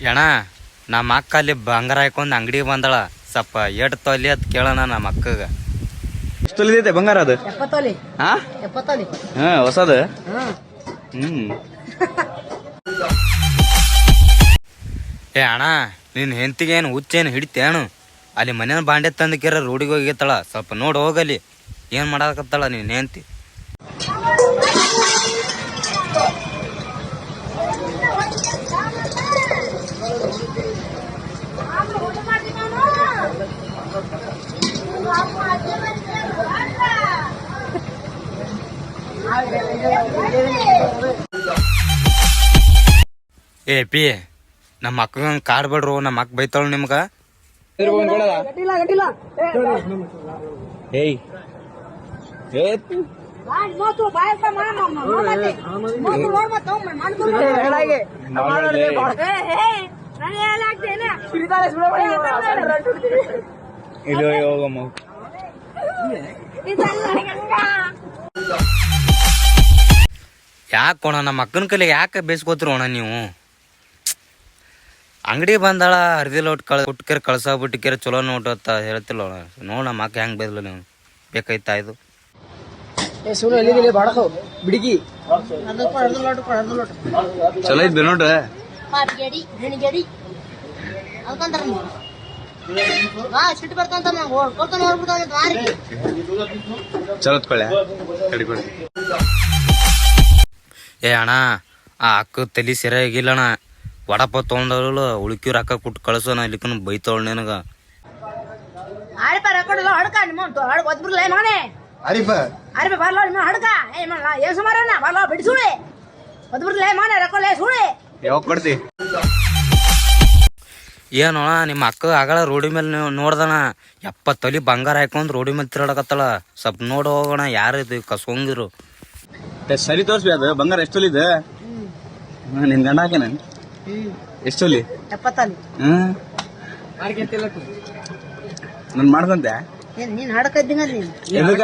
ಅಣ್ಣ ನಮ್ಮ ಅಕ್ಕ ಅಲ್ಲಿ ಬಂಗಾರ ಹಾಕೊಂಡ್ ಅಂಗಡಿಗೆ ಬಂದಳ ಸ್ವಲ್ಪ ಎಟ್ ತೊಲಿ ಅಂತ ಕೇಳೋಣ ನಮ್ಮ ಅಕ್ಕಗ. ಎಷ್ಟು ತೊಲಿದೈತೆ ಬಂಗಾರ ಅದು? 70 ತೊಲಿ. ಹಾ 70 ತೊಲಿ. ಹಾ ಹೊಸದ. ಏ ಅಣ್ಣ ನಿನ್ ಹೆಂಡತಿಗೆ ಏನು ಹುಚ್ಚೇನು ಹಿಡಿತೇನು? ಅಲ್ಲಿ ಮನೇನ ಬಾಂಡೆ ತಂದಕ್ಕಿರ ರೋಡಿಗೆ ಹೋಗಿತ್ತಳ, ಸ್ವಲ್ಪ ನೋಡಿ ಹೋಗಲಿ ಏನ್ ಮಾಡಕತ್ತಾಳ ನೀನ್ ಹೆಂಡತಿ. ಏ ಪಿ ನಮ್ಮ ಅಕ್ಕಗ ಕಾಡ್ ಬಿಡ್ರು, ನಮ್ಮ ಅಕ್ಕ ಬೈತಾಳು ನಿಮ್ಗ. ಏಯ್ ಯಾಕೋಣ ನಮ್ಮ ಅಕ್ಕನ ಕಲೆ ಯಾಕೆ ಬೇಸ್ಕೋತಿರು ಅಣ್ಣ ನೀವು? ಅಂಗಡಿ ಬಂದಾಳ ಹರಿದಿ ಲೋಟ್ ಕುಟ್ಕೆರ ಕಳ್ಸಾಬಿಟ್ಟಿಕೆರ ಚಲೋ ನೋಟ್ ಅಂತ ಹೇಳ್ತಿಲ್ಲ ನೋಡ್ ನಮ್ಮ ಅಕ್ಕ ಹೆಂಗ್ ಬೈದ್ಲು ನೀವು ಬೇಕಾಯ್ತಾ ಇದು. ಚಲೋ ಇದ್ ನೋಡ್ರ. ಚಲೋ ಕಡಿ. ಏ ಅಣ್ಣ ಆ ಅಕ್ಕ ತಲಿ ಸರಿಯಾಗಿಲ್ಲಣ್ಣ, ವಡಪ್ಪ ತೊಗೊಂಡವಳು ಉಳ್ಕಿ ರೊಕ್ಕ ಕೊಟ್ಟು ಕಳ್ಸೋಣ ಇಲ್ಲಿಕನ ಬೈತವಳು ನಿನಗ. ಯಾವಾಗ ಕೊಡ್ತಿ? ಏನೋಣ ನಿಮ್ಮ ಅಕ್ಕ ಆಗಳ ರೋಡಿ ಮೇಲೆ ನೋಡ್ದಣ 70 ತೊಲಿ ಬಂಗಾರ ಹಾಕೊಂಡ್ ರೋಡಿ ಮೇಲೆ ತಿರುಗಾಡಕತ್ತಳ, ಸ್ವಲ್ಪ ನೋಡ್ ಹೋಗೋಣ ಯಾರಿದು ಕಸ್ಕೊಂಗಿರು. ಸರಿ ತೋರ್ಸ್ಬಿ ಅದು ಬಂಗಾರ ಎಷ್ಟು ತೊಲಿದ? ನಿನ್ ಗಂಡ ಹಾಕೇನ ಎಷ್ಟು ತೊಲಿ? 70 ತೊಲಿ. ನನ್ ಮಾಡ್ದಂತೆ ನೀನ್ ಹಡಕದ್ದಿಂಗ ಎದಕ್ಕ?